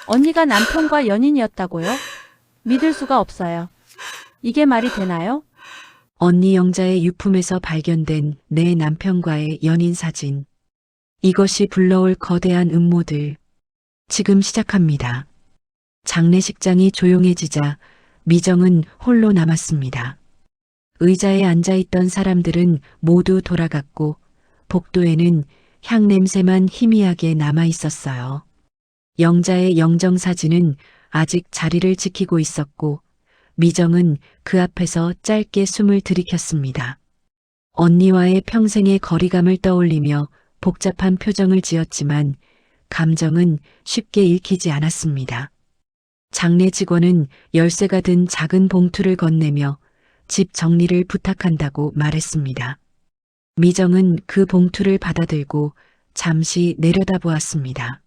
언니가 남편과 연인이었다고요? 믿을 수가 없어요. 이게 말이 되나요? 언니 영자의 유품에서 발견된 내 남편과의 연인 사진. 이것이 불러올 거대한 음모들. 지금 시작합니다. 장례식장이 조용해지자 미정은 홀로 남았습니다. 의자에 앉아있던 사람들은 모두 돌아갔고 복도에는 향 냄새만 희미하게 남아 있었어요. 영자의 영정사진은 아직 자리를 지키고 있었고 미정은 그 앞에서 짧게 숨을 들이켰습니다. 언니와의 평생의 거리감을 떠올리며 복잡한 표정을 지었지만 감정은 쉽게 읽히지 않았습니다. 장례 직원은 열쇠가 든 작은 봉투를 건네며 집 정리를 부탁한다고 말했습니다. 미정은 그 봉투를 받아들고 잠시 내려다보았습니다.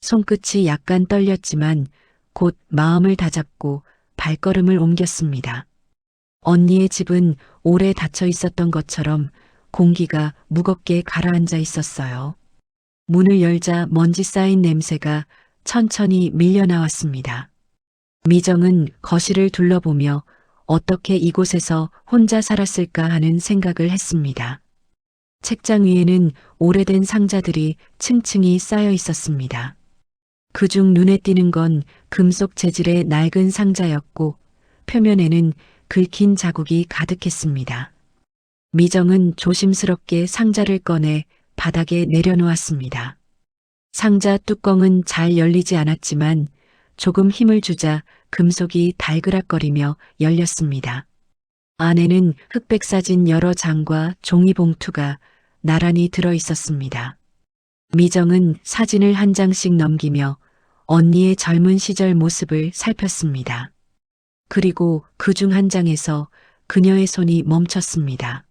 손끝이 약간 떨렸지만 곧 마음을 다잡고 발걸음을 옮겼습니다. 언니의 집은 오래 닫혀 있었던 것처럼 공기가 무겁게 가라앉아 있었어요. 문을 열자 먼지 쌓인 냄새가 천천히 밀려나왔습니다. 미정은 거실을 둘러보며 어떻게 이곳에서 혼자 살았을까 하는 생각을 했습니다. 책장 위에는 오래된 상자들이 층층이 쌓여 있었습니다. 그중 눈에 띄는 건 금속 재질의 낡은 상자였고 표면에는 긁힌 자국이 가득했습니다. 미정은 조심스럽게 상자를 꺼내 바닥에 내려놓았습니다. 상자 뚜껑은 잘 열리지 않았지만 조금 힘을 주자 금속이 달그락거리며 열렸습니다. 안에는 흑백 사진 여러 장과 종이 봉투가 나란히 들어 있었습니다. 미정은 사진을 한 장씩 넘기며 언니의 젊은 시절 모습을 살폈습니다. 그리고 그중 한 장에서 그녀의 손이 멈췄습니다.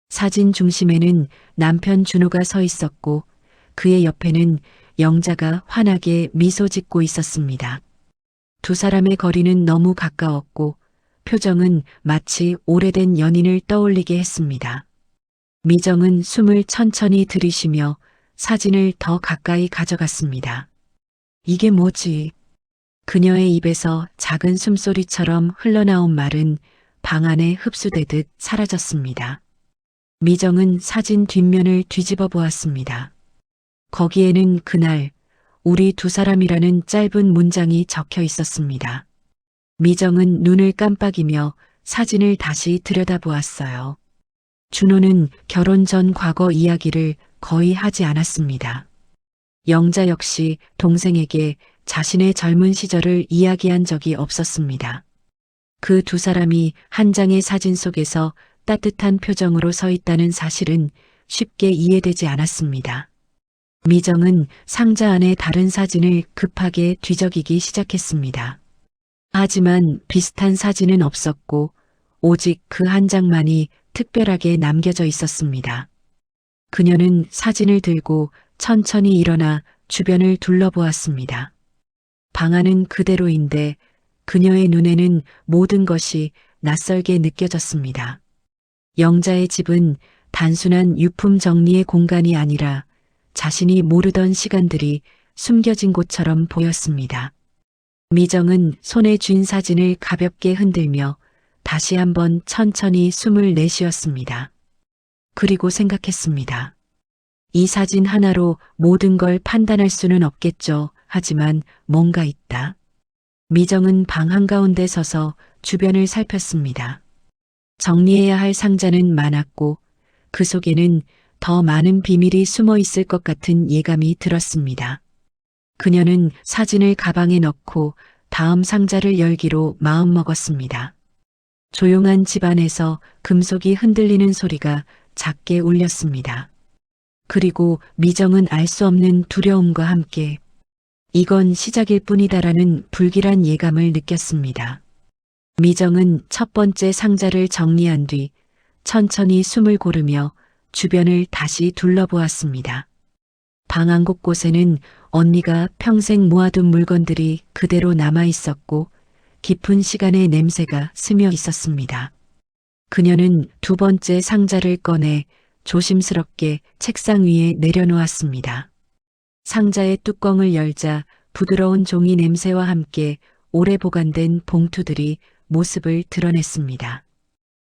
사진 중심에는 남편 준호가 서 있었고 그의 옆에는 영자가 환하게 미소 짓고 있었습니다. 두 사람의 거리는 너무 가까웠고 표정은 마치 오래된 연인을 떠올리게 했습니다. 미정은 숨을 천천히 들이쉬며 사진을 더 가까이 가져갔습니다. 이게 뭐지? 그녀의 입에서 작은 숨소리처럼 흘러나온 말은 방 안에 흡수되듯 사라졌습니다. 미정은 사진 뒷면을 뒤집어 보았습니다. 거기에는 그날 우리 두 사람이라는 짧은 문장이 적혀 있었습니다. 미정은 눈을 깜빡이며 사진을 다시 들여다보았어요. 준호는 결혼 전 과거 이야기를 거의 하지 않았습니다. 영자 역시 동생에게 자신의 젊은 시절을 이야기한 적이 없었습니다. 그 두 사람이 한 장의 사진 속에서 따뜻한 표정으로 서 있다는 사실은 쉽게 이해되지 않았습니다. 미정은 상자 안의 다른 사진을 급하게 뒤적이기 시작했습니다. 하지만 비슷한 사진은 없었고 오직 그 한 장만이 특별하게 남겨져 있었습니다. 그녀는 사진을 들고 천천히 일어나 주변을 둘러보았습니다. 방 안은 그대로인데 그녀의 눈에는 모든 것이 낯설게 느껴졌습니다. 영자의 집은 단순한 유품 정리의 공간이 아니라 자신이 모르던 시간들이 숨겨진 곳처럼 보였습니다. 미정은 손에 쥔 사진을 가볍게 흔들며 다시 한번 천천히 숨을 내쉬었습니다. 그리고 생각했습니다. 이 사진 하나로 모든 걸 판단할 수는 없겠죠. 하지만 뭔가 있다. 미정은 방 한가운데 서서 주변을 살폈습니다. 정리해야 할 상자는 많았고 그 속에는 더 많은 비밀이 숨어 있을 것 같은 예감이 들었습니다. 그녀는 사진을 가방에 넣고 다음 상자를 열기로 마음먹었습니다. 조용한 집안에서 금속이 흔들리는 소리가 작게 울렸습니다. 그리고 미정은 알 수 없는 두려움과 함께 이건 시작일 뿐이다라는 불길한 예감을 느꼈습니다. 미정은 첫 번째 상자를 정리한 뒤 천천히 숨을 고르며 주변을 다시 둘러보았습니다. 방 한 곳곳에는 언니가 평생 모아둔 물건들이 그대로 남아 있었고 깊은 시간의 냄새가 스며 있었습니다. 그녀는 두 번째 상자를 꺼내 조심스럽게 책상 위에 내려놓았습니다. 상자의 뚜껑을 열자 부드러운 종이 냄새와 함께 오래 보관된 봉투들이 모습을 드러냈습니다.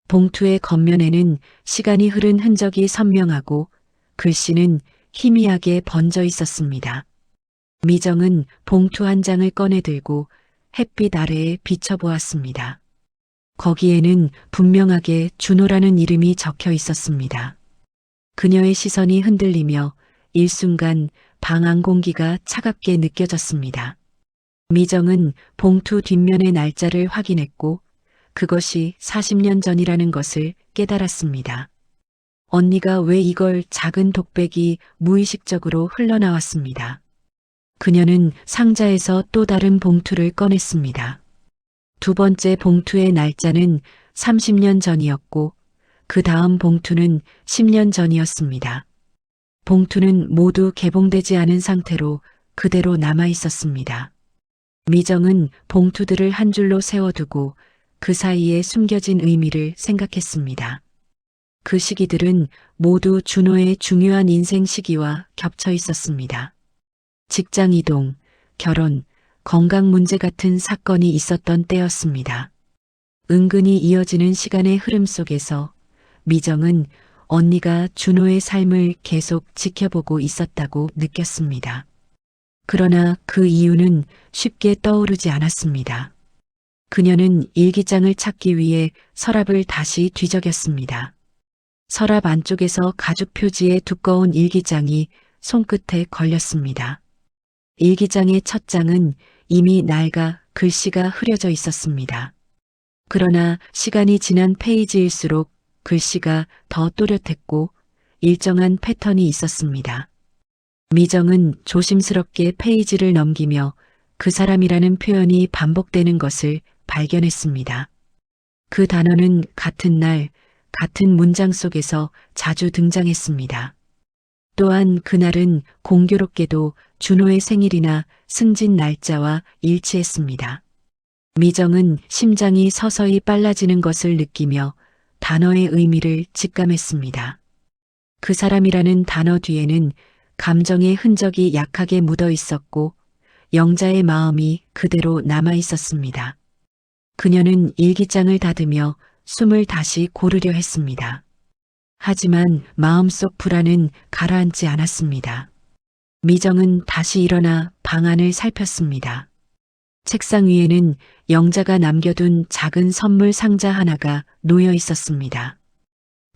봉투의 겉면에는 시간이 흐른 흔적이 선명하고 글씨는 희미하게 번져 있었습니다. 미정은 봉투 한 장을 꺼내 들고 햇빛 아래에 비춰보았습니다. 거기에는 분명하게 준호라는 이름이 적혀 있었습니다. 그녀의 시선이 흔들리며 일순간 방 안 공기가 차갑게 느껴졌습니다. 미정은 봉투 뒷면의 날짜를 확인했고 그것이 40년 전이라는 것을 깨달았습니다. 언니가 왜 이걸 작은 독백이 무의식적으로 흘러나왔습니다. 그녀는 상자에서 또 다른 봉투를 꺼냈습니다. 두 번째 봉투의 날짜는 30년 전이었고 그 다음 봉투는 10년 전이었습니다. 봉투는 모두 개봉되지 않은 상태로 그대로 남아 있었습니다. 미정은 봉투들을 한 줄로 세워두고 그 사이에 숨겨진 의미를 생각했습니다. 그 시기들은 모두 준호의 중요한 인생 시기와 겹쳐 있었습니다. 직장 이동, 결혼, 건강 문제 같은 사건이 있었던 때였습니다. 은근히 이어지는 시간의 흐름 속에서 미정은 언니가 준호의 삶을 계속 지켜보고 있었다고 느꼈습니다. 그러나 그 이유는 쉽게 떠오르지 않았습니다. 그녀는 일기장을 찾기 위해 서랍을 다시 뒤적였습니다. 서랍 안쪽에서 가죽 표지의 두꺼운 일기장이 손끝에 걸렸습니다. 일기장의 첫 장은 이미 낡아 글씨가 흐려져 있었습니다. 그러나 시간이 지난 페이지일수록 글씨가 더 또렷했고 일정한 패턴이 있었습니다. 미정은 조심스럽게 페이지를 넘기며 그 사람이라는 표현이 반복되는 것을 발견했습니다. 그 단어는 같은 날, 같은 문장 속에서 자주 등장했습니다. 또한 그날은 공교롭게도 준호의 생일이나 승진 날짜와 일치했습니다. 미정은 심장이 서서히 빨라지는 것을 느끼며 단어의 의미를 직감했습니다. 그 사람이라는 단어 뒤에는 감정의 흔적이 약하게 묻어 있었고 영자의 마음이 그대로 남아 있었습니다. 그녀는 일기장을 닫으며 숨을 다시 고르려 했습니다. 하지만 마음속 불안은 가라앉지 않았습니다. 미정은 다시 일어나 방 안을 살폈습니다. 책상 위에는 영자가 남겨둔 작은 선물 상자 하나가 놓여 있었습니다.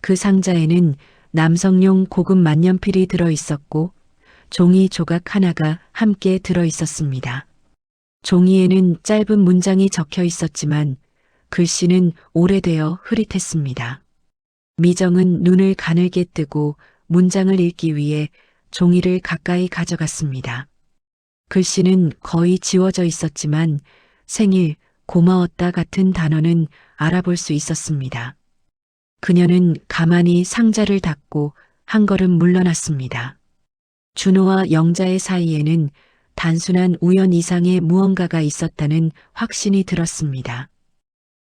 그 상자에는 남성용 고급 만년필이 들어 있었고 종이 조각 하나가 함께 들어 있었습니다. 종이에는 짧은 문장이 적혀 있었지만 글씨는 오래되어 흐릿했습니다. 미정은 눈을 가늘게 뜨고 문장을 읽기 위해 종이를 가까이 가져갔습니다. 글씨는 거의 지워져 있었지만 생일, 고마웠다 같은 단어는 알아볼 수 있었습니다. 그녀는 가만히 상자를 닫고 한 걸음 물러났습니다. 준호와 영자의 사이에는 단순한 우연 이상의 무언가가 있었다는 확신이 들었습니다.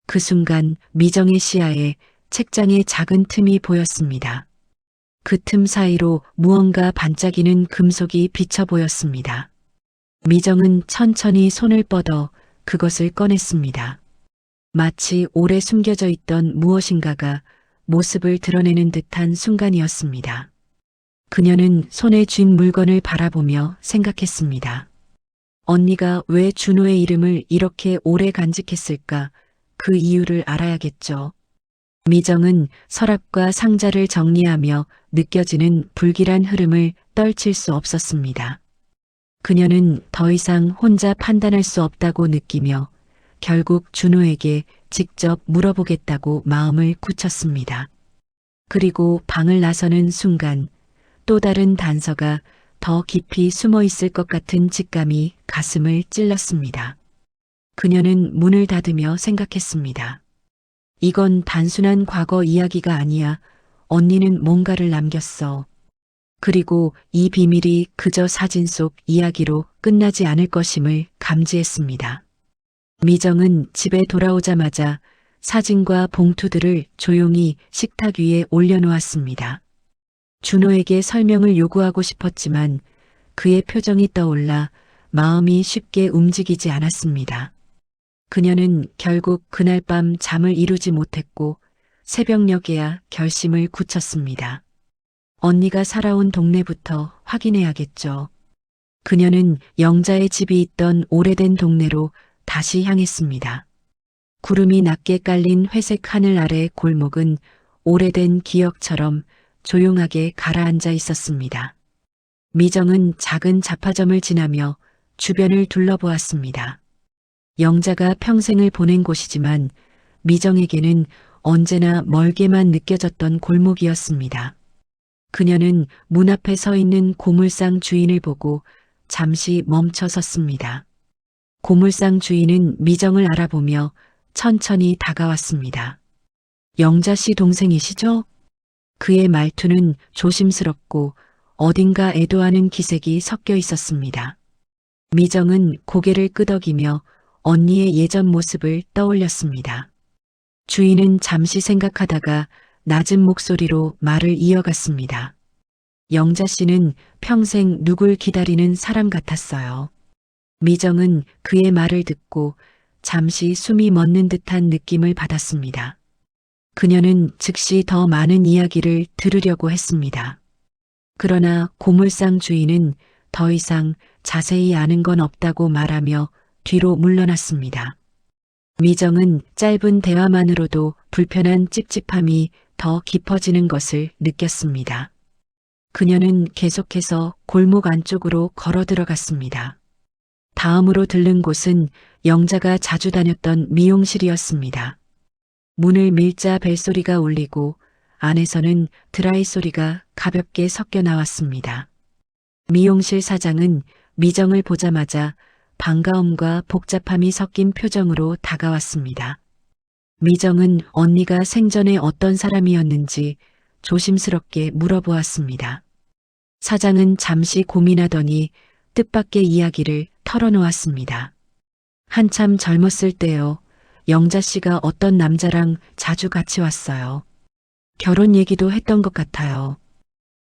그 순간 미정의 시야에 책장의 작은 틈이 보였습니다. 그 틈 사이로 무언가 반짝이는 금속이 비쳐 보였습니다. 미정은 천천히 손을 뻗어 그것을 꺼냈습니다. 마치 오래 숨겨져 있던 무엇인가가 모습을 드러내는 듯한 순간이었습니다. 그녀는 손에 쥔 물건을 바라보며 생각했습니다. 언니가 왜 준호의 이름을 이렇게 오래 간직했을까? 그 이유를 알아야겠죠. 미정은 서랍과 상자를 정리하며 느껴지는 불길한 흐름을 떨칠 수 없었습니다. 그녀는 더 이상 혼자 판단할 수 없다고 느끼며 결국 준호에게 직접 물어보겠다고 마음을 굳혔습니다. 그리고 방을 나서는 순간 또 다른 단서가 더 깊이 숨어 있을 것 같은 직감이 가슴을 찔렀습니다. 그녀는 문을 닫으며 생각했습니다. 이건 단순한 과거 이야기가 아니야. 언니는 뭔가를 남겼어. 그리고 이 비밀이 그저 사진 속 이야기로 끝나지 않을 것임을 감지했습니다. 미정은 집에 돌아오자마자 사진과 봉투들을 조용히 식탁 위에 올려놓았습니다. 준호에게 설명을 요구하고 싶었지만 그의 표정이 떠올라 마음이 쉽게 움직이지 않았습니다. 그녀는 결국 그날 밤 잠을 이루지 못했고 새벽녘에야 결심을 굳혔습니다. 언니가 살아온 동네부터 확인해야겠죠. 그녀는 영자의 집이 있던 오래된 동네로 다시 향했습니다. 구름이 낮게 깔린 회색 하늘 아래 골목은 오래된 기억처럼 조용하게 가라앉아 있었습니다. 미정은 작은 잡화점을 지나며 주변을 둘러보았습니다. 영자가 평생을 보낸 곳이지만 미정에게는 언제나 멀게만 느껴졌던 골목이었습니다. 그녀는 문 앞에 서 있는 고물상 주인을 보고 잠시 멈춰 섰습니다. 고물상 주인은 미정을 알아보며 천천히 다가왔습니다. 영자 씨 동생이시죠? 그의 말투는 조심스럽고 어딘가 애도하는 기색이 섞여 있었습니다. 미정은 고개를 끄덕이며 언니의 예전 모습을 떠올렸습니다. 주인은 잠시 생각하다가 낮은 목소리로 말을 이어갔습니다. 영자 씨는 평생 누굴 기다리는 사람 같았어요. 미정은 그의 말을 듣고 잠시 숨이 멎는 듯한 느낌을 받았습니다. 그녀는 즉시 더 많은 이야기를 들으려고 했습니다. 그러나 고물상 주인은 더 이상 자세히 아는 건 없다고 말하며 뒤로 물러났습니다. 미정은 짧은 대화만으로도 불편한 찝찝함이 더 깊어지는 것을 느꼈습니다. 그녀는 계속해서 골목 안쪽으로 걸어 들어갔습니다. 다음으로 들른 곳은 영자가 자주 다녔던 미용실이었습니다. 문을 밀자 벨소리가 울리고 안에서는 드라이 소리가 가볍게 섞여 나왔습니다. 미용실 사장은 미정을 보자마자 반가움과 복잡함이 섞인 표정으로 다가왔습니다. 미정은 언니가 생전에 어떤 사람이었는지 조심스럽게 물어보았습니다. 사장은 잠시 고민하더니 뜻밖의 이야기를 털어놓았습니다. 한참 젊었을 때요. 영자 씨가 어떤 남자랑 자주 같이 왔어요. 결혼 얘기도 했던 것 같아요.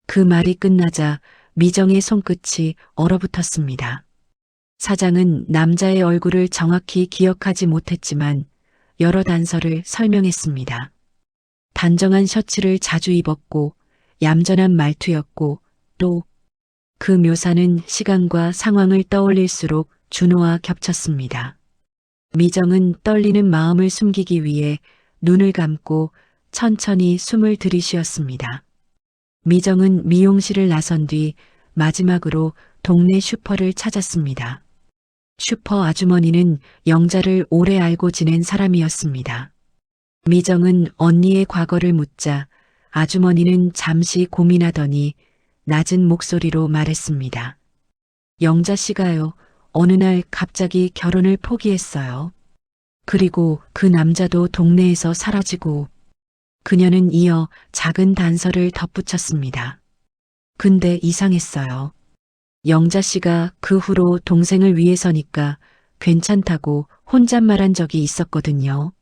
그 말이 끝나자 미정의 손끝이 얼어붙었습니다. 사장은 남자의 얼굴을 정확히 기억하지 못했지만 여러 단서를 설명했습니다. 단정한 셔츠를 자주 입었고 얌전한 말투였고 또 그 묘사는 시간과 상황을 떠올릴수록 준호와 겹쳤습니다. 미정은 떨리는 마음을 숨기기 위해 눈을 감고 천천히 숨을 들이쉬었습니다. 미정은 미용실을 나선 뒤 마지막으로 동네 슈퍼를 찾았습니다. 슈퍼 아주머니는 영자를 오래 알고 지낸 사람이었습니다. 미정은 언니의 과거를 묻자 아주머니는 잠시 고민하더니 낮은 목소리로 말했습니다. 영자 씨가요, 어느 날 갑자기 결혼을 포기했어요. 그리고 그 남자도 동네에서 사라지고 그녀는 이어 작은 단서를 덧붙였습니다. 근데 이상했어요. 영자 씨가 그 후로 동생을 위해서니까 괜찮다고 혼잣말한 적이 있었거든요.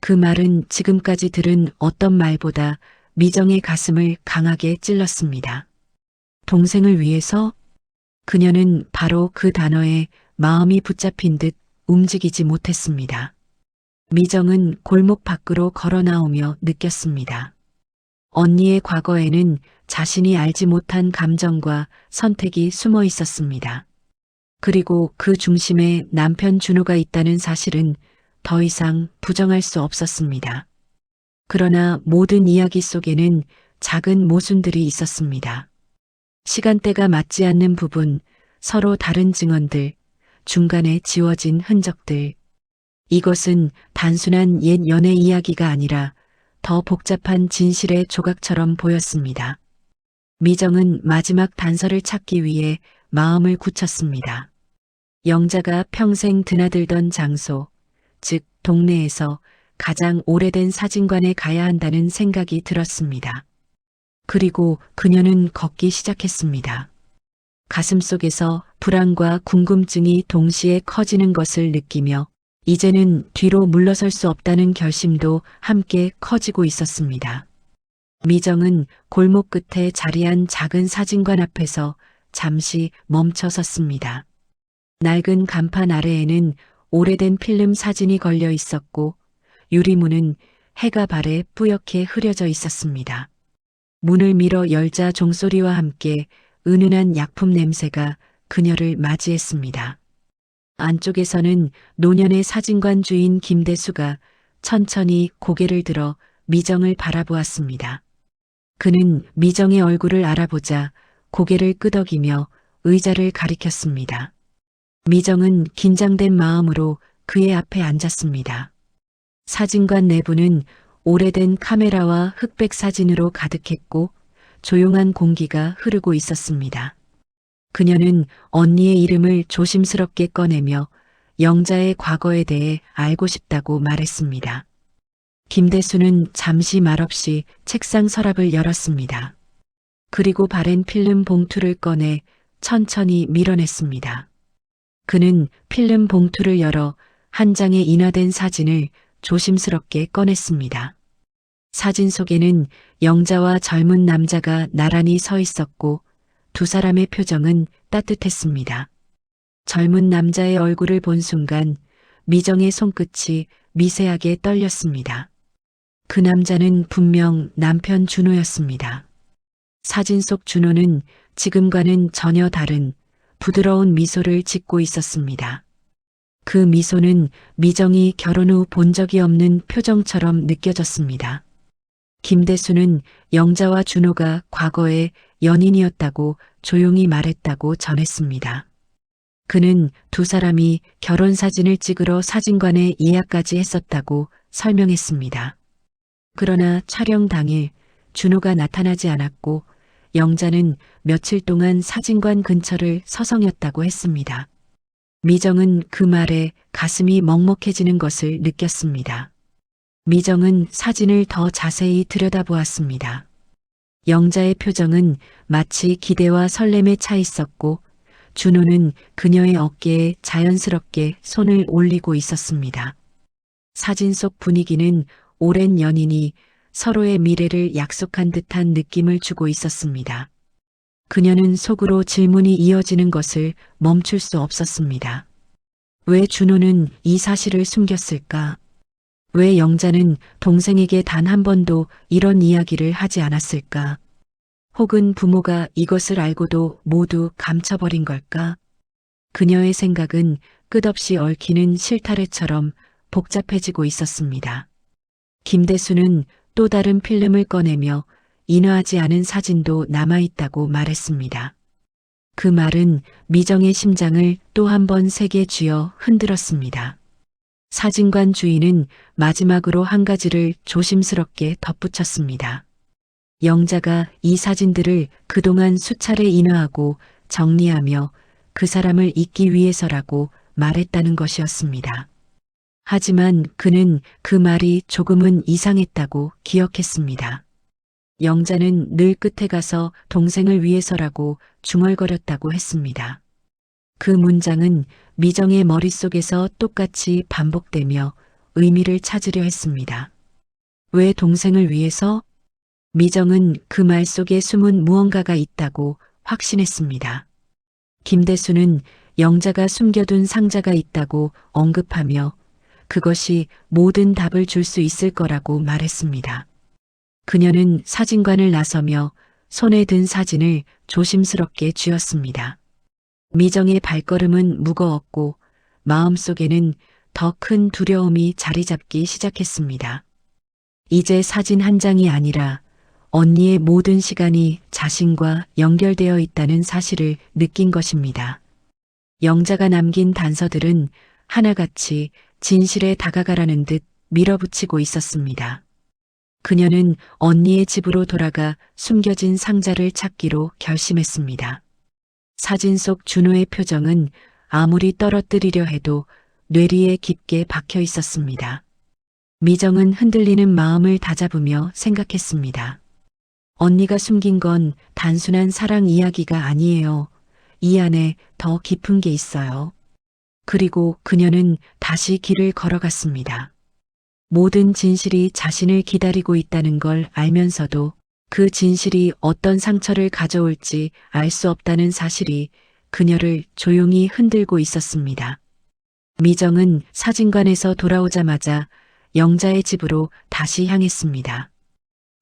그 말은 지금까지 들은 어떤 말보다 미정의 가슴을 강하게 찔렀습니다. 동생을 위해서? 그녀는 바로 그 단어에 마음이 붙잡힌 듯 움직이지 못했습니다. 미정은 골목 밖으로 걸어 나오며 느꼈습니다. 언니의 과거에는 자신이 알지 못한 감정과 선택이 숨어 있었습니다. 그리고 그 중심에 남편 준호가 있다는 사실은 더 이상 부정할 수 없었습니다. 그러나 모든 이야기 속에는 작은 모순들이 있었습니다. 시간대가 맞지 않는 부분, 서로 다른 증언들, 중간에 지워진 흔적들. 이것은 단순한 옛 연애 이야기가 아니라 더 복잡한 진실의 조각처럼 보였습니다. 미정은 마지막 단서를 찾기 위해 마음을 굳혔습니다. 영자가 평생 드나들던 장소, 즉 동네에서 가장 오래된 사진관에 가야 한다는 생각이 들었습니다. 그리고 그녀는 걷기 시작했습니다. 가슴속에서 불안과 궁금증이 동시에 커지는 것을 느끼며 이제는 뒤로 물러설 수 없다는 결심도 함께 커지고 있었습니다. 미정은 골목 끝에 자리한 작은 사진관 앞에서 잠시 멈춰 섰습니다. 낡은 간판 아래에는 오래된 필름 사진이 걸려 있었고 유리문은 해가 발에 뿌옇게 흐려져 있었습니다. 문을 밀어 열자 종소리와 함께 은은한 약품 냄새가 그녀를 맞이했습니다. 안쪽에서는 노년의 사진관 주인 김대수가 천천히 고개를 들어 미정을 바라보았습니다. 그는 미정의 얼굴을 알아보자 고개를 끄덕이며 의자를 가리켰습니다. 미정은 긴장된 마음으로 그의 앞에 앉았습니다. 사진관 내부는 오래된 카메라와 흑백 사진으로 가득했고 조용한 공기가 흐르고 있었습니다. 그녀는 언니의 이름을 조심스럽게 꺼내며 영자의 과거에 대해 알고 싶다고 말했습니다. 김대수는 잠시 말없이 책상 서랍을 열었습니다. 그리고 바랜 필름 봉투를 꺼내 천천히 밀어냈습니다. 그는 필름 봉투를 열어 한 장의 인화된 사진을 조심스럽게 꺼냈습니다. 사진 속에는 영자와 젊은 남자가 나란히 서 있었고 두 사람의 표정은 따뜻했습니다. 젊은 남자의 얼굴을 본 순간 미정의 손끝이 미세하게 떨렸습니다. 그 남자는 분명 남편 준호였습니다. 사진 속 준호는 지금과는 전혀 다른 부드러운 미소를 짓고 있었습니다. 그 미소는 미정이 결혼 후 본 적이 없는 표정처럼 느껴졌습니다. 김대수는 영자와 준호가 과거에 연인이었다고 조용히 말했다고 전했습니다. 그는 두 사람이 결혼 사진을 찍으러 사진관에 예약까지 했었다고 설명했습니다. 그러나 촬영 당일 준호가 나타나지 않았고 영자는 며칠 동안 사진관 근처를 서성였다고 했습니다. 미정은 그 말에 가슴이 먹먹해지는 것을 느꼈습니다. 미정은 사진을 더 자세히 들여다보았습니다. 영자의 표정은 마치 기대와 설렘에 차 있었고 준호는 그녀의 어깨에 자연스럽게 손을 올리고 있었습니다. 사진 속 분위기는 오랜 연인이 서로의 미래를 약속한 듯한 느낌을 주고 있었습니다. 그녀는 속으로 질문이 이어지는 것을 멈출 수 없었습니다. 왜 준호는 이 사실을 숨겼을까? 왜 영자는 동생에게 단 한 번도 이런 이야기를 하지 않았을까? 혹은 부모가 이것을 알고도 모두 감춰버린 걸까? 그녀의 생각은 끝없이 얽히는 실타래처럼 복잡해지고 있었습니다. 김대수는 또 다른 필름을 꺼내며 인화하지 않은 사진도 남아있다고 말했습니다. 그 말은 미정의 심장을 또 한 번 세게 쥐어 흔들었습니다. 사진관 주인은 마지막으로 한 가지를 조심스럽게 덧붙였습니다. 영자가 이 사진들을 그동안 수차례 인화하고 정리하며 그 사람을 잊기 위해서라고 말했다는 것이었습니다. 하지만 그는 그 말이 조금은 이상했다고 기억했습니다. 영자는 늘 끝에 가서 동생을 위해서라고 중얼거렸다고 했습니다. 그 문장은 미정의 머릿속에서 똑같이 반복되며 의미를 찾으려 했습니다. 왜 동생을 위해서? 미정은 그 말 속에 숨은 무언가가 있다고 확신했습니다. 김대수는 영자가 숨겨둔 상자가 있다고 언급하며 그것이 모든 답을 줄 수 있을 거라고 말했습니다. 그녀는 사진관을 나서며 손에 든 사진을 조심스럽게 쥐었습니다. 미정의 발걸음은 무거웠고 마음속에는 더 큰 두려움이 자리 잡기 시작했습니다. 이제 사진 한 장이 아니라 언니의 모든 시간이 자신과 연결되어 있다는 사실을 느낀 것입니다. 영자가 남긴 단서들은 하나같이 진실에 다가가라는 듯 밀어붙이고 있었습니다. 그녀는 언니의 집으로 돌아가 숨겨진 상자를 찾기로 결심했습니다. 사진 속 준호의 표정은 아무리 떨어뜨리려 해도 뇌리에 깊게 박혀 있었습니다. 미정은 흔들리는 마음을 다잡으며 생각했습니다. 언니가 숨긴 건 단순한 사랑 이야기가 아니에요. 이 안에 더 깊은 게 있어요. 그리고 그녀는 다시 길을 걸어갔습니다. 모든 진실이 자신을 기다리고 있다는 걸 알면서도 그 진실이 어떤 상처를 가져올지 알 수 없다는 사실이 그녀를 조용히 흔들고 있었습니다. 미정은 사진관에서 돌아오자마자 영자의 집으로 다시 향했습니다.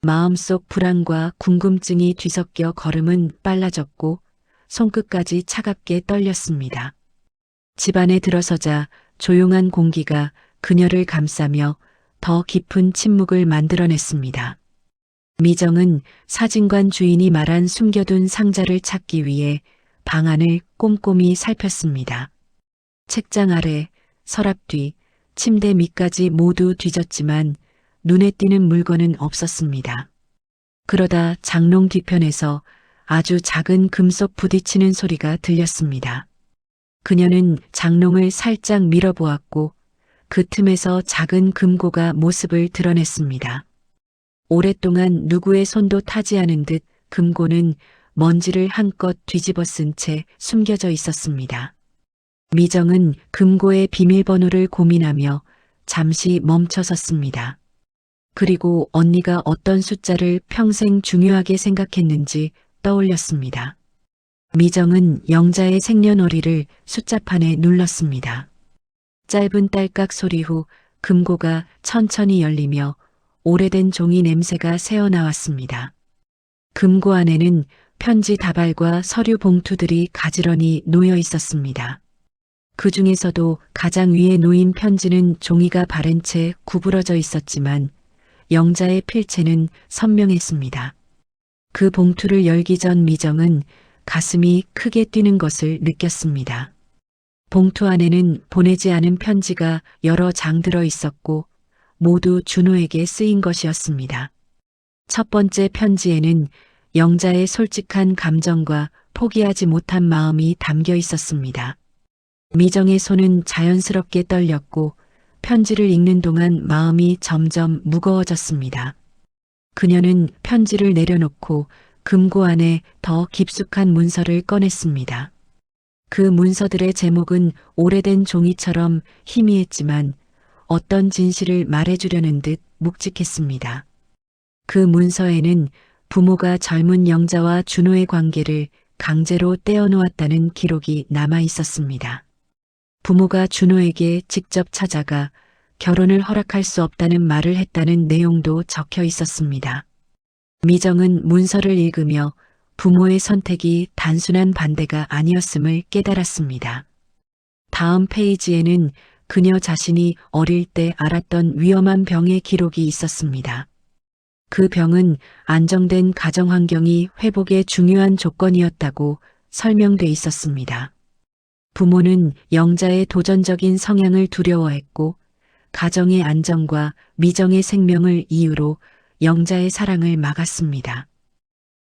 마음속 불안과 궁금증이 뒤섞여 걸음은 빨라졌고 손끝까지 차갑게 떨렸습니다. 집 안에 들어서자 조용한 공기가 그녀를 감싸며 더 깊은 침묵을 만들어냈습니다. 미정은 사진관 주인이 말한 숨겨둔 상자를 찾기 위해 방 안을 꼼꼼히 살폈습니다. 책장 아래, 서랍 뒤, 침대 밑까지 모두 뒤졌지만 눈에 띄는 물건은 없었습니다. 그러다 장롱 뒤편에서 아주 작은 금속 부딪히는 소리가 들렸습니다. 그녀는 장롱을 살짝 밀어보았고 그 틈에서 작은 금고가 모습을 드러냈습니다. 오랫동안 누구의 손도 타지 않은 듯 금고는 먼지를 한껏 뒤집어 쓴 채 숨겨져 있었습니다. 미정은 금고의 비밀번호를 고민하며 잠시 멈춰섰습니다. 그리고 언니가 어떤 숫자를 평생 중요하게 생각했는지 떠올렸습니다. 미정은 영자의 생년월일을 숫자판에 눌렀습니다. 짧은 딸깍 소리 후 금고가 천천히 열리며 오래된 종이 냄새가 새어나왔습니다. 금고 안에는 편지 다발과 서류 봉투들이 가지런히 놓여 있었습니다. 그 중에서도 가장 위에 놓인 편지는 종이가 바른 채 구부러져 있었지만 영자의 필체는 선명했습니다. 그 봉투를 열기 전 미정은 가슴이 크게 뛰는 것을 느꼈습니다. 봉투 안에는 보내지 않은 편지가 여러 장 들어 있었고 모두 준호에게 쓰인 것이었습니다. 첫 번째 편지에는 영자의 솔직한 감정과 포기하지 못한 마음이 담겨 있었습니다. 미정의 손은 자연스럽게 떨렸고 편지를 읽는 동안 마음이 점점 무거워졌습니다. 그녀는 편지를 내려놓고 금고 안에 더 깊숙한 문서를 꺼냈습니다. 그 문서들의 제목은 오래된 종이처럼 희미했지만 어떤 진실을 말해주려는 듯 묵직했습니다. 그 문서에는 부모가 젊은 영자와 준호의 관계를 강제로 떼어놓았다는 기록이 남아 있었습니다. 부모가 준호에게 직접 찾아가 결혼을 허락할 수 없다는 말을 했다는 내용도 적혀 있었습니다. 미정은 문서를 읽으며 부모의 선택이 단순한 반대가 아니었음을 깨달았습니다. 다음 페이지에는 그녀 자신이 어릴 때 앓았던 위험한 병의 기록이 있었습니다. 그 병은 안정된 가정 환경이 회복의 중요한 조건이었다고 설명돼 있었습니다. 부모는 영자의 도전적인 성향을 두려워했고 가정의 안정과 미정의 생명을 이유로 영자의 사랑을 막았습니다.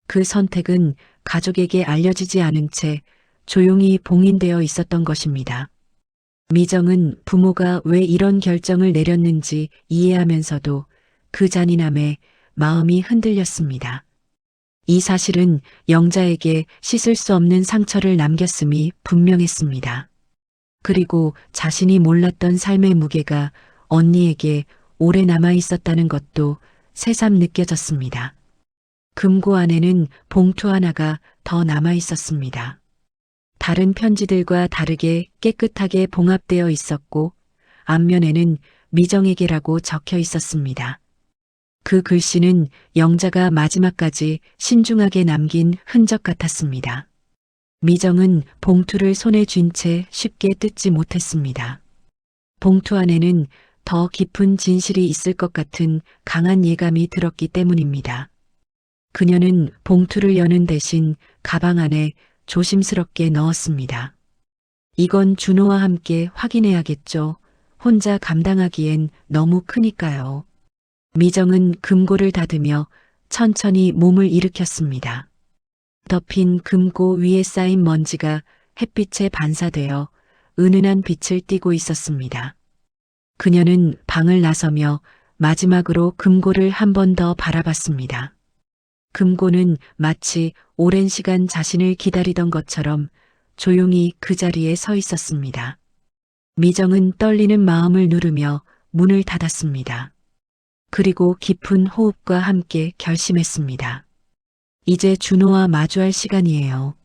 그 선택은 가족에게 알려지지 않은 채 조용히 봉인되어 있었던 것입니다. 미정은 부모가 왜 이런 결정을 내렸는지 이해하면서도 그 잔인함에 마음이 흔들렸습니다. 이 사실은 영자에게 씻을 수 없는 상처를 남겼음이 분명했습니다. 그리고 자신이 몰랐던 삶의 무게가 언니에게 오래 남아 있었다는 것도 새삼 느껴졌습니다. 금고 안에는 봉투 하나가 더 남아 있었습니다. 다른 편지들과 다르게 깨끗하게 봉합되어 있었고 앞면에는 미정에게라고 적혀 있었습니다. 그 글씨는 영자가 마지막까지 신중하게 남긴 흔적 같았습니다. 미정은 봉투를 손에 쥔 채 쉽게 뜯지 못했습니다. 봉투 안에는 더 깊은 진실이 있을 것 같은 강한 예감이 들었기 때문입니다. 그녀는 봉투를 여는 대신 가방 안에 조심스럽게 넣었습니다. 이건 준호와 함께 확인해야겠죠. 혼자 감당하기엔 너무 크니까요. 미정은 금고를 닫으며 천천히 몸을 일으켰습니다. 덮인 금고 위에 쌓인 먼지가 햇빛에 반사되어 은은한 빛을 띠고 있었습니다. 그녀는 방을 나서며 마지막으로 금고를 한 번 더 바라봤습니다. 금고는 마치 오랜 시간 자신을 기다리던 것처럼 조용히 그 자리에 서 있었습니다. 미정은 떨리는 마음을 누르며 문을 닫았습니다. 그리고 깊은 호흡과 함께 결심했습니다. 이제 준호와 마주할 시간이에요.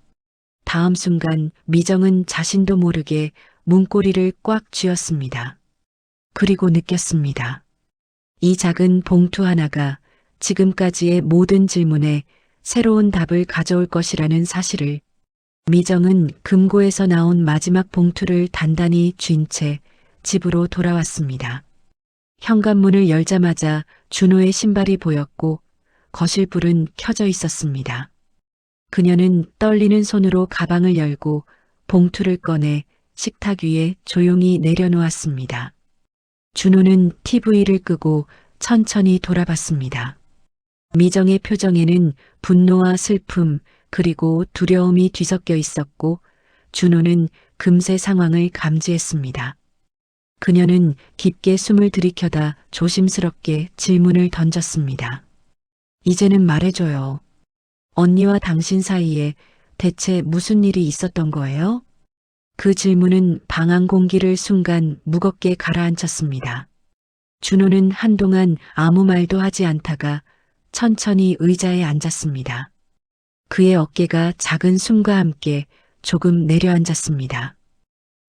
다음 순간 미정은 자신도 모르게 문고리를 꽉 쥐었습니다. 그리고 느꼈습니다. 이 작은 봉투 하나가 지금까지의 모든 질문에 새로운 답을 가져올 것이라는 사실을. 미정은 금고에서 나온 마지막 봉투를 단단히 쥔 채 집으로 돌아왔습니다. 현관문을 열자마자 준호의 신발이 보였고 거실 불은 켜져 있었습니다. 그녀는 떨리는 손으로 가방을 열고 봉투를 꺼내 식탁 위에 조용히 내려놓았습니다. 준호는 TV를 끄고 천천히 돌아봤습니다. 미정의 표정에는 분노와 슬픔 그리고 두려움이 뒤섞여 있었고 준호는 금세 상황을 감지했습니다. 그녀는 깊게 숨을 들이켜다 조심스럽게 질문을 던졌습니다. 이제는 말해줘요. 언니와 당신 사이에 대체 무슨 일이 있었던 거예요? 그 질문은 방안 공기를 순간 무겁게 가라앉혔습니다. 준호는 한동안 아무 말도 하지 않다가 천천히 의자에 앉았습니다. 그의 어깨가 작은 숨과 함께 조금 내려앉았습니다.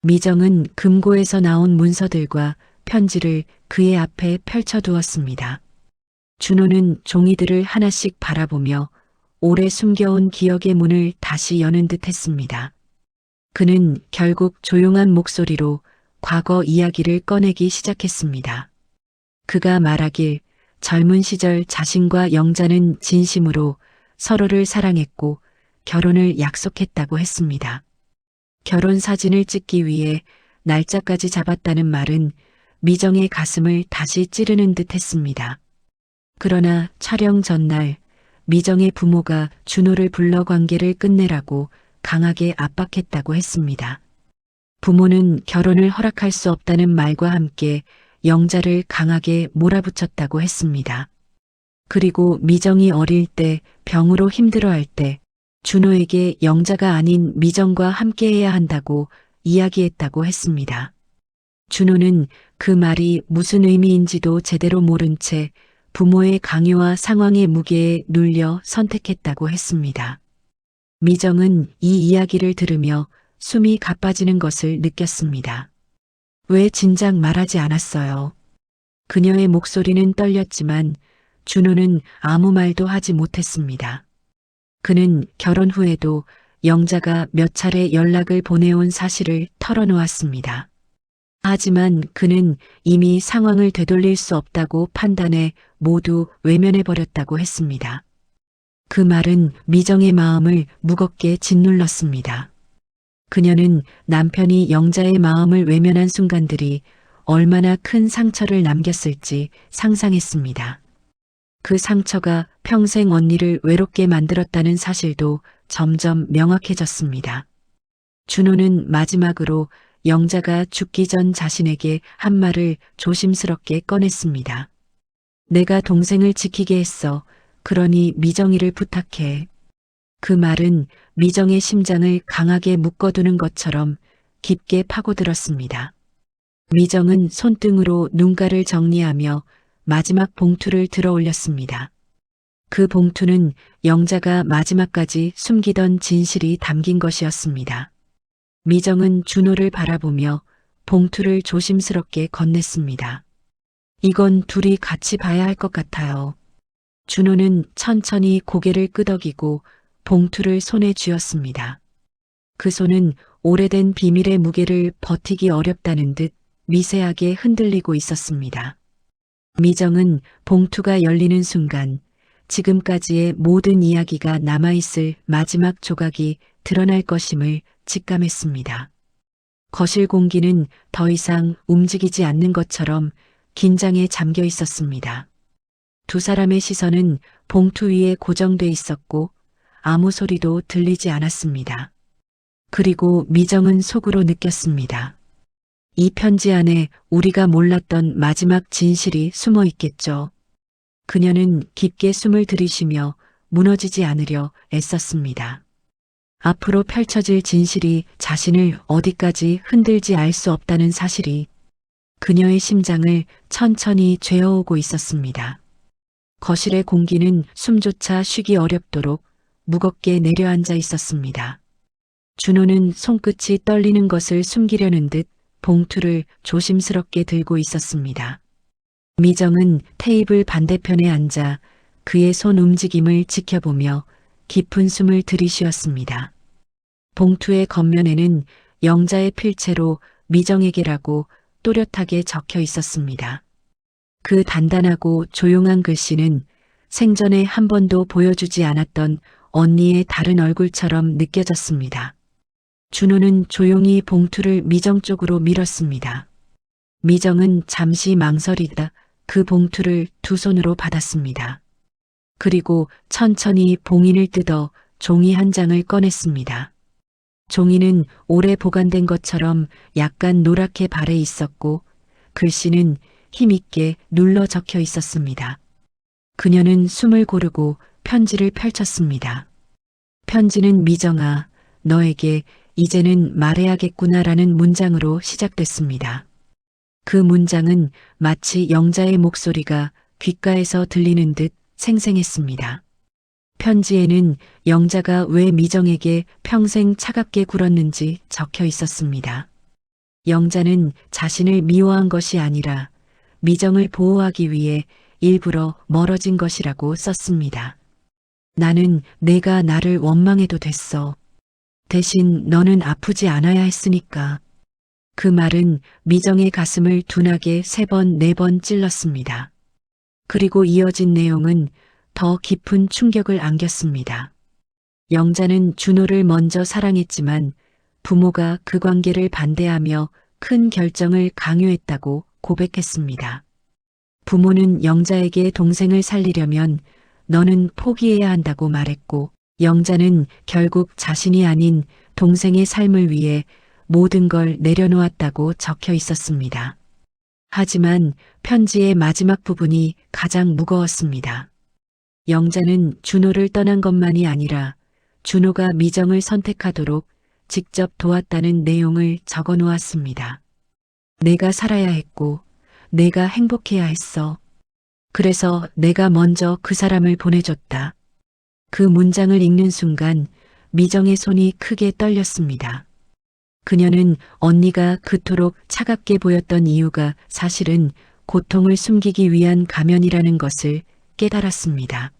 미정은 금고에서 나온 문서들과 편지를 그의 앞에 펼쳐두었습니다. 준호는 종이들을 하나씩 바라보며 오래 숨겨온 기억의 문을 다시 여는 듯 했습니다. 그는 결국 조용한 목소리로 과거 이야기를 꺼내기 시작했습니다. 그가 말하길 젊은 시절 자신과 영자는 진심으로 서로를 사랑했고 결혼을 약속했다고 했습니다. 결혼 사진을 찍기 위해 날짜까지 잡았다는 말은 미정의 가슴을 다시 찌르는 듯 했습니다. 그러나 촬영 전날 미정의 부모가 준호를 불러 관계를 끝내라고 강하게 압박했다고 했습니다. 부모는 결혼을 허락할 수 없다는 말과 함께 영자를 강하게 몰아붙였다고 했습니다. 그리고 미정이 어릴 때 병으로 힘들어할 때 준호에게 영자가 아닌 미정과 함께해야 한다고 이야기했다고 했습니다. 준호는 그 말이 무슨 의미인지도 제대로 모른 채 부모의 강요와 상황의 무게에 눌려 선택했다고 했습니다. 미정은 이 이야기를 들으며 숨이 가빠지는 것을 느꼈습니다. 왜 진작 말하지 않았어요? 그녀의 목소리는 떨렸지만 준호는 아무 말도 하지 못했습니다. 그는 결혼 후에도 영자가 몇 차례 연락을 보내온 사실을 털어놓았습니다. 하지만 그는 이미 상황을 되돌릴 수 없다고 판단해 모두 외면해버렸다고 했습니다. 그 말은 미정의 마음을 무겁게 짓눌렀습니다. 그녀는 남편이 영자의 마음을 외면한 순간들이 얼마나 큰 상처를 남겼을지 상상했습니다. 그 상처가 평생 언니를 외롭게 만들었다는 사실도 점점 명확해졌습니다. 준호는 마지막으로 영자가 죽기 전 자신에게 한 말을 조심스럽게 꺼냈습니다. 내가 동생을 지키게 했어. 그러니 미정이를 부탁해. 그 말은 미정의 심장을 강하게 묶어두는 것처럼 깊게 파고들었습니다. 미정은 손등으로 눈가를 정리하며 마지막 봉투를 들어 올렸습니다. 그 봉투는 영자가 마지막까지 숨기던 진실이 담긴 것이었습니다. 미정은 준호를 바라보며 봉투를 조심스럽게 건넸습니다. 이건 둘이 같이 봐야 할 것 같아요. 준호는 천천히 고개를 끄덕이고 봉투를 손에 쥐었습니다. 그 손은 오래된 비밀의 무게를 버티기 어렵다는 듯 미세하게 흔들리고 있었습니다. 미정은 봉투가 열리는 순간 지금까지의 모든 이야기가 남아있을 마지막 조각이 드러날 것임을 직감했습니다. 거실 공기는 더 이상 움직이지 않는 것처럼 긴장에 잠겨 있었습니다. 두 사람의 시선은 봉투 위에 고정돼 있었고 아무 소리도 들리지 않았습니다. 그리고 미정은 속으로 느꼈습니다. 이 편지 안에 우리가 몰랐던 마지막 진실이 숨어 있겠죠. 그녀는 깊게 숨을 들이쉬며 무너지지 않으려 애썼습니다. 앞으로 펼쳐질 진실이 자신을 어디까지 흔들지 알 수 없다는 사실이 그녀의 심장을 천천히 죄어오고 있었습니다. 거실의 공기는 숨조차 쉬기 어렵도록 무겁게 내려앉아 있었습니다. 준호는 손끝이 떨리는 것을 숨기려는 듯 봉투를 조심스럽게 들고 있었습니다. 미정은 테이블 반대편에 앉아 그의 손 움직임을 지켜보며 깊은 숨을 들이쉬었습니다. 봉투의 겉면에는 영자의 필체로 미정에게라고 또렷하게 적혀 있었습니다. 그 단단하고 조용한 글씨는 생전에 한 번도 보여주지 않았던 언니의 다른 얼굴처럼 느껴졌습니다. 준호는 조용히 봉투를 미정 쪽으로 밀었습니다. 미정은 잠시 망설이다 그 봉투를 두 손으로 받았습니다. 그리고 천천히 봉인을 뜯어 종이 한 장을 꺼냈습니다. 종이는 오래 보관된 것처럼 약간 노랗게 발해 있었고 글씨는 힘있게 눌러 적혀 있었습니다. 그녀는 숨을 고르고 편지를 펼쳤습니다. 편지는 미정아, 너에게 이제는 말해야겠구나라는 문장으로 시작됐습니다. 그 문장은 마치 영자의 목소리가 귓가에서 들리는 듯 생생했습니다. 편지에는 영자가 왜 미정에게 평생 차갑게 굴었는지 적혀 있었습니다. 영자는 자신을 미워한 것이 아니라 미정을 보호하기 위해 일부러 멀어진 것이라고 썼습니다. 나는 내가 나를 원망해도 됐어. 대신 너는 아프지 않아야 했으니까. 그 말은 미정의 가슴을 둔하게 3번, 4번 찔렀습니다. 그리고 이어진 내용은 더 깊은 충격을 안겼습니다. 영자는 준호를 먼저 사랑했지만 부모가 그 관계를 반대하며 큰 결정을 강요했다고 고백했습니다. 부모는 영자에게 동생을 살리려면 너는 포기해야 한다고 말했고 영자는 결국 자신이 아닌 동생의 삶을 위해 모든 걸 내려놓았다고 적혀 있었습니다. 하지만 편지의 마지막 부분이 가장 무거웠습니다. 영자는 준호를 떠난 것만이 아니라 준호가 미정을 선택하도록 직접 도왔다는 내용을 적어 놓았습니다. 내가 살아야 했고 내가 행복해야 했어. 그래서 내가 먼저 그 사람을 보내줬다. 그 문장을 읽는 순간 미정의 손이 크게 떨렸습니다. 그녀는 언니가 그토록 차갑게 보였던 이유가 사실은 고통을 숨기기 위한 가면이라는 것을 깨달았습니다.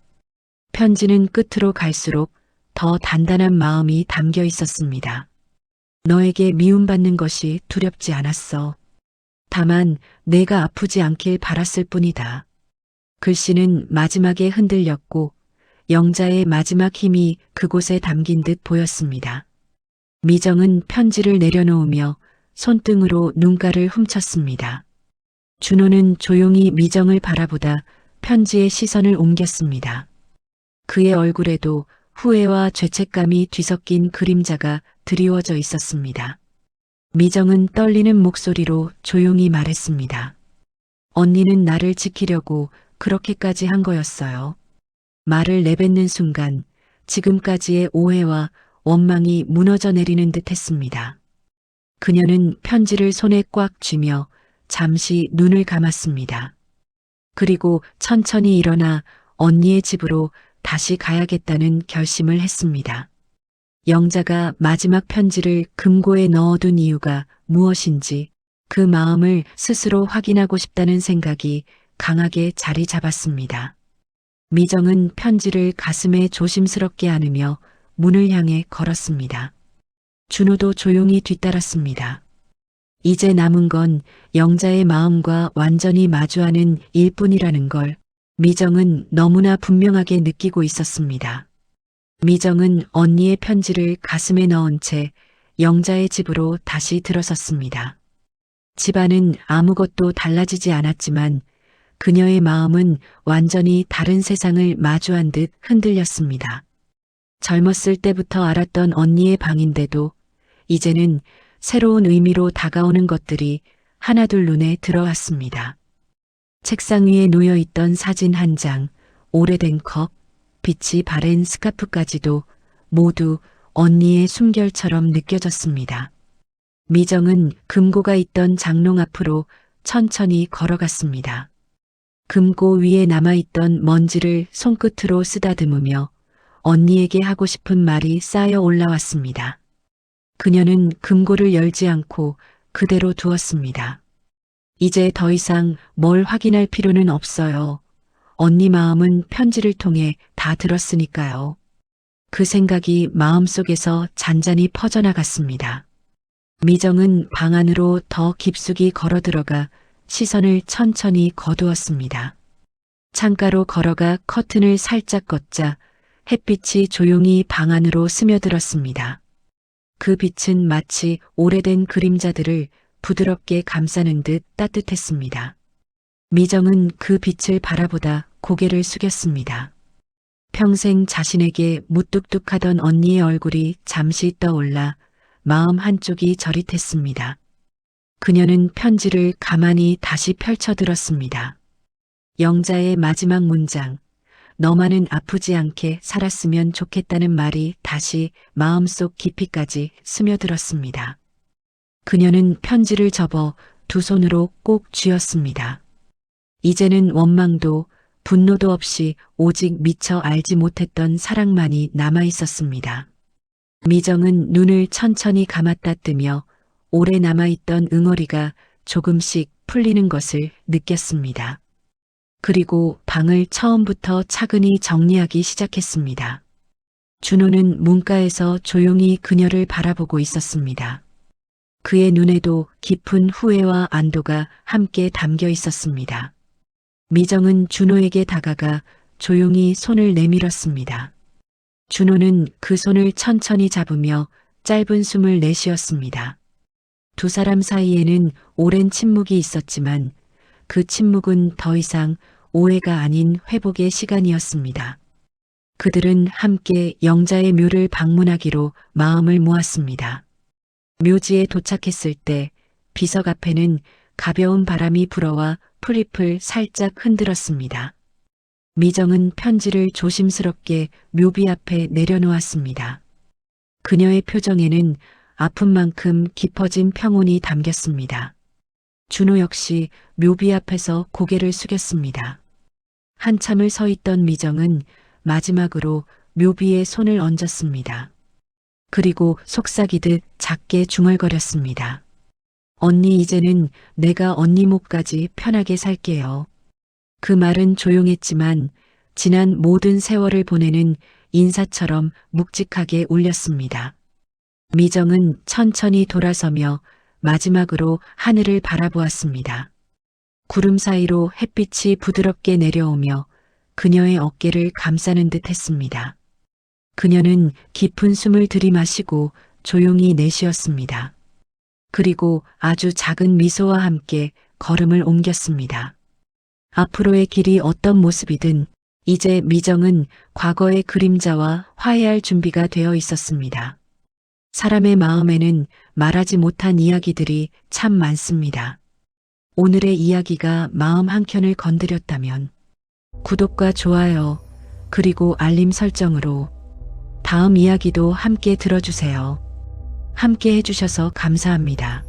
편지는 끝으로 갈수록 더 단단한 마음이 담겨 있었습니다. 너에게 미움받는 것이 두렵지 않았어. 다만 내가 아프지 않길 바랐을 뿐이다. 글씨는 마지막에 흔들렸고 영자의 마지막 힘이 그곳에 담긴 듯 보였습니다. 미정은 편지를 내려놓으며 손등으로 눈가를 훔쳤습니다. 준호는 조용히 미정을 바라보다 편지에 시선을 옮겼습니다. 그의 얼굴에도 후회와 죄책감이 뒤섞인 그림자가 드리워져 있었습니다. 미정은 떨리는 목소리로 조용히 말했습니다. 언니는 나를 지키려고 그렇게까지 한 거였어요. 말을 내뱉는 순간 지금까지의 오해와 원망이 무너져 내리는 듯 했습니다. 그녀는 편지를 손에 꽉 쥐며 잠시 눈을 감았습니다. 그리고 천천히 일어나 언니의 집으로 다시 가야겠다는 결심을 했습니다. 영자가 마지막 편지를 금고에 넣어둔 이유가 무엇인지 그 마음을 스스로 확인하고 싶다는 생각이 강하게 자리 잡았습니다. 미정은 편지를 가슴에 조심스럽게 안으며 문을 향해 걸었습니다. 준호도 조용히 뒤따랐습니다. 이제 남은 건 영자의 마음과 완전히 마주하는 일뿐이라는 걸 미정은 너무나 분명하게 느끼고 있었습니다. 미정은 언니의 편지를 가슴에 넣은 채 영자의 집으로 다시 들어섰습니다. 집안은 아무것도 달라지지 않았지만 그녀의 마음은 완전히 다른 세상을 마주한 듯 흔들렸습니다. 젊었을 때부터 알았던 언니의 방인데도 이제는 새로운 의미로 다가오는 것들이 하나둘 눈에 들어왔습니다. 책상 위에 놓여있던 사진 한 장, 오래된 컵, 빛이 바랜 스카프까지도 모두 언니의 숨결처럼 느껴졌습니다. 미정은 금고가 있던 장롱 앞으로 천천히 걸어갔습니다. 금고 위에 남아있던 먼지를 손끝으로 쓰다듬으며 언니에게 하고 싶은 말이 쌓여 올라왔습니다. 그녀는 금고를 열지 않고 그대로 두었습니다. 이제 더 이상 뭘 확인할 필요는 없어요. 언니 마음은 편지를 통해 다 들었으니까요. 그 생각이 마음속에서 잔잔히 퍼져나갔습니다. 미정은 방 안으로 더 깊숙이 걸어 들어가 시선을 천천히 거두었습니다. 창가로 걸어가 커튼을 살짝 걷자 햇빛이 조용히 방 안으로 스며들었습니다. 그 빛은 마치 오래된 그림자들을 부드럽게 감싸는 듯 따뜻했습니다. 미정은 그 빛을 바라보다 고개를 숙였습니다. 평생 자신에게 무뚝뚝하던 언니의 얼굴이 잠시 떠올라 마음 한쪽이 저릿했습니다. 그녀는 편지를 가만히 다시 펼쳐들었습니다. 영자의 마지막 문장, 너만은 아프지 않게 살았으면 좋겠다는 말이 다시 마음속 깊이까지 스며들었습니다. 그녀는 편지를 접어 두 손으로 꼭 쥐었습니다. 이제는 원망도 분노도 없이 오직 미처 알지 못했던 사랑만이 남아 있었습니다. 미정은 눈을 천천히 감았다 뜨며 오래 남아있던 응어리가 조금씩 풀리는 것을 느꼈습니다. 그리고 방을 처음부터 차근히 정리하기 시작했습니다. 준호는 문가에서 조용히 그녀를 바라보고 있었습니다. 그의 눈에도 깊은 후회와 안도가 함께 담겨 있었습니다. 미정은 준호에게 다가가 조용히 손을 내밀었습니다. 준호는 그 손을 천천히 잡으며 짧은 숨을 내쉬었습니다. 두 사람 사이에는 오랜 침묵이 있었지만 그 침묵은 더 이상 오해가 아닌 회복의 시간이었습니다. 그들은 함께 영자의 묘를 방문하기로 마음을 모았습니다. 묘지에 도착했을 때 비석 앞에는 가벼운 바람이 불어와 풀잎을 살짝 흔들었습니다. 미정은 편지를 조심스럽게 묘비 앞에 내려놓았습니다. 그녀의 표정에는 아픈 만큼 깊어진 평온이 담겼습니다. 준호 역시 묘비 앞에서 고개를 숙였습니다. 한참을 서 있던 미정은 마지막으로 묘비에 손을 얹었습니다. 그리고 속삭이듯 작게 중얼거렸습니다. 언니 이제는 내가 언니 목까지 편하게 살게요. 그 말은 조용했지만 지난 모든 세월을 보내는 인사처럼 묵직하게 울렸습니다. 미정은 천천히 돌아서며 마지막으로 하늘을 바라보았습니다. 구름 사이로 햇빛이 부드럽게 내려오며 그녀의 어깨를 감싸는 듯 했습니다. 그녀는 깊은 숨을 들이마시고 조용히 내쉬었습니다. 그리고 아주 작은 미소와 함께 걸음을 옮겼습니다. 앞으로의 길이 어떤 모습이든 이제 미정은 과거의 그림자와 화해할 준비가 되어 있었습니다. 사람의 마음에는 말하지 못한 이야기들이 참 많습니다. 오늘의 이야기가 마음 한켠을 건드렸다면 구독과 좋아요 그리고 알림 설정으로 다음 이야기도 함께 들어주세요. 함께 해주셔서 감사합니다.